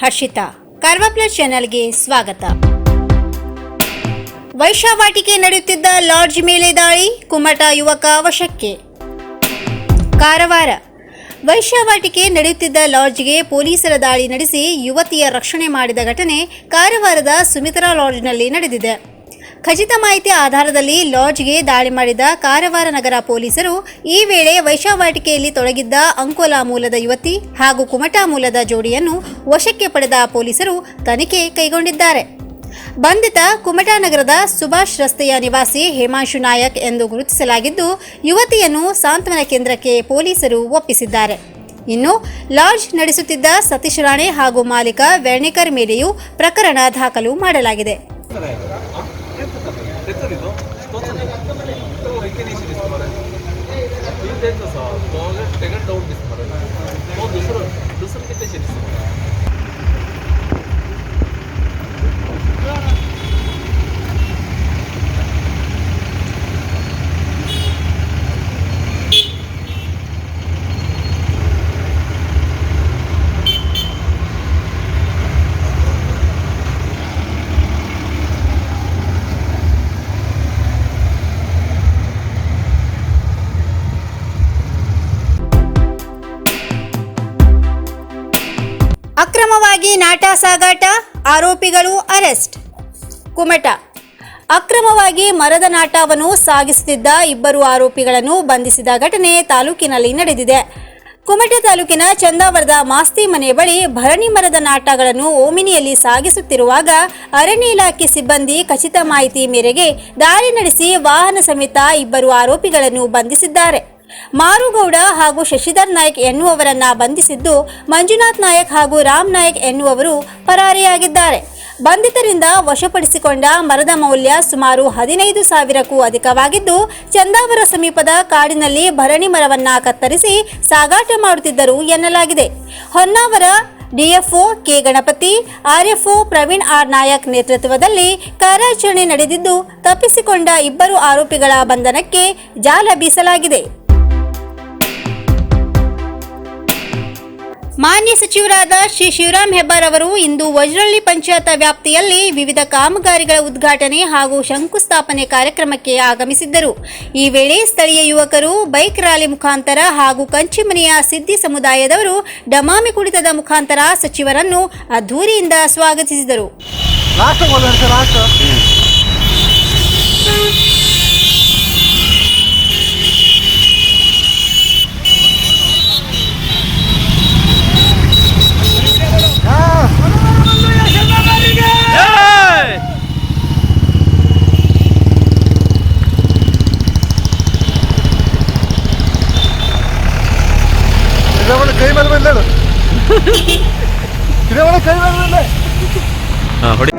Harshita. Karwa plus ಚಾನೆಲ್ಗೆ ಸ್ವಾಗತ. ವೈಶ್ಯಾವಾಟಿಕೆ ನಡೆಯುತ್ತಿದ್ದ ಲಾಡ್ಜ್ ಮೇಲೆ ದಾಳಿ, ಕುಮಟಾ ಯುವಕ ವಶಕ್ಕೆ. ಕಾರವಾರ. ವೈಶ್ಯಾವಾಟಿಕೆ ನಡೆಯುತ್ತಿದ್ದ ಲಾಡ್ಜ್ಗೆ ಪೊಲೀಸರ ದಾಳಿ ನಡೆಸಿ ಯುವತಿಯ ರಕ್ಷಣೆ ಮಾಡಿದ ಘಟನೆ ಕಾರವಾರದ ಸುಮಿತ್ರಾ ಲಾಡ್ಜ್ನಲ್ಲಿ ನಡೆದಿದೆ. ಖಚಿತ ಮಾಹಿತಿ ಆಧಾರದಲ್ಲಿ ಲಾಡ್ಜ್ಗೆ ದಾಳಿ ಮಾಡಿದ ಕಾರವಾರ ನಗರ ಪೊಲೀಸರು ಈ ವೇಳೆ ವೈಶ್ಯಾವಾಟಿಕೆಯಲ್ಲಿ ತೊಡಗಿದ್ದ ಅಂಕೋಲಾ ಮೂಲದ ಯುವತಿ ಹಾಗೂ ಕುಮಟಾ ಮೂಲದ ಜೋಡಿಯನ್ನು ವಶಕ್ಕೆ ಪಡೆದ ಪೊಲೀಸರು ತನಿಖೆ ಕೈಗೊಂಡಿದ್ದಾರೆ. ಬಂಧಿತ ಕುಮಟಾ ನಗರದ ಸುಭಾಷ್ ರಸ್ತೆಯ ನಿವಾಸಿ ಹೇಮಾಂಶು ನಾಯಕ್ ಎಂದು ಗುರುತಿಸಲಾಗಿದ್ದು, ಯುವತಿಯನ್ನು ಸಾಂತ್ವನ ಕೇಂದ್ರಕ್ಕೆ ಪೊಲೀಸರು ಒಪ್ಪಿಸಿದ್ದಾರೆ. ಇನ್ನು ಲಾಡ್ಜ್ ನಡೆಸುತ್ತಿದ್ದ ಸತೀಶ್ ರಾಣೆ ಹಾಗೂ ಮಾಲೀಕ ವೆರ್ಣಿಕರ್ ಮೇಲೆಯೂ ಪ್ರಕರಣ ದಾಖಲು ಮಾಡಲಾಗಿದೆ. ಅಕ್ರಮವಾಗಿ ನಾಟಾ ಸಾಗಾಟ, ಆರೋಪಿಗಳು ಅರೆಸ್ಟ್. ಕುಮಟಾ. ಅಕ್ರಮವಾಗಿ ಮರದ ನಾಟವನ್ನು ಸಾಗಿಸುತ್ತಿದ್ದ ಇಬ್ಬರು ಆರೋಪಿಗಳನ್ನು ಬಂಧಿಸಿದ ಘಟನೆ ತಾಲೂಕಿನಲ್ಲಿ ನಡೆದಿದೆ. ಕುಮಟಾ ತಾಲೂಕಿನ ಚಂದಾವರದ ಮಾಸ್ತಿ ಮನೆ ಬಳಿ ಭರಣಿ ಮರದ ನಾಟಗಳನ್ನು ಓಮಿನಿಯಲ್ಲಿ ಸಾಗಿಸುತ್ತಿರುವಾಗ ಅರಣ್ಯ ಇಲಾಖೆ ಸಿಬ್ಬಂದಿ ಖಚಿತ ಮಾಹಿತಿ ಮೇರೆಗೆ ದಾಳಿ ನಡೆಸಿ ವಾಹನ ಸಮೇತ ಇಬ್ಬರು ಆರೋಪಿಗಳನ್ನು ಬಂಧಿಸಿದ್ದಾರೆ. ಮಾರುಗೌಡ ಹಾಗೂ ಶಶಿಧರ್ ನಾಯಕ್ ಎನ್ನುವವರನ್ನ ಬಂಧಿಸಿದ್ದು, ಮಂಜುನಾಥ್ ನಾಯಕ್ ಹಾಗೂ ರಾಮ್ ನಾಯಕ್ ಎನ್ನುವರು ಪರಾರಿಯಾಗಿದ್ದಾರೆ. ಬಂಧಿತರಿಂದ ವಶಪಡಿಸಿಕೊಂಡ ಮರದ ಮೌಲ್ಯ ಸುಮಾರು 15,000ಕ್ಕೂ ಅಧಿಕವಾಗಿದ್ದು, ಚಂದಾವರ ಸಮೀಪದ ಕಾಡಿನಲ್ಲಿ ಭರಣಿ ಮರವನ್ನ ಕತ್ತರಿಸಿ ಸಾಗಾಟ ಮಾಡುತ್ತಿದ್ದರು ಎನ್ನಲಾಗಿದೆ. Honnavar DFO K Ganapati, RFO Praveen R Nayak ನೇತೃತ್ವದಲ್ಲಿ ಕಾರ್ಯಾಚರಣೆ ನಡೆದಿದ್ದು, ತಪ್ಪಿಸಿಕೊಂಡ ಇಬ್ಬರು ಆರೋಪಿಗಳ ಬಂಧನಕ್ಕೆ ಜಾಲ ಬೀಸಲಾಗಿದೆ. ಮಾನ್ಯ ಸಚಿವರಾದ ಶ್ರೀ ಶಿವರಾಮ್ ಹೆಬ್ಬಾರ್ ಅವರು ಇಂದು ವಜ್ರಳ್ಳಿ ಪಂಚಾಯತ್ ವ್ಯಾಪ್ತಿಯಲ್ಲಿ ವಿವಿಧ ಕಾಮಗಾರಿಗಳ ಉದ್ಘಾಟನೆ ಹಾಗೂ ಶಂಕುಸ್ಥಾಪನೆ ಕಾರ್ಯಕ್ರಮಕ್ಕೆ ಆಗಮಿಸಿದ್ದರು. ಈ ವೇಳೆ ಸ್ಥಳೀಯ ಯುವಕರು ಬೈಕ್ ರ್ಯಾಲಿ ಮುಖಾಂತರ ಹಾಗೂ ಕಂಚಿಮನೆಯ ಸಿದ್ದಿ ಸಮುದಾಯದವರು ಡಮಾಮಿ ಕುಣಿತದ ಮುಖಾಂತರ ಸಚಿವರನ್ನು ಅದ್ಧೂರಿಯಿಂದ ಸ್ವಾಗತಿಸಿದರು. ಕೈ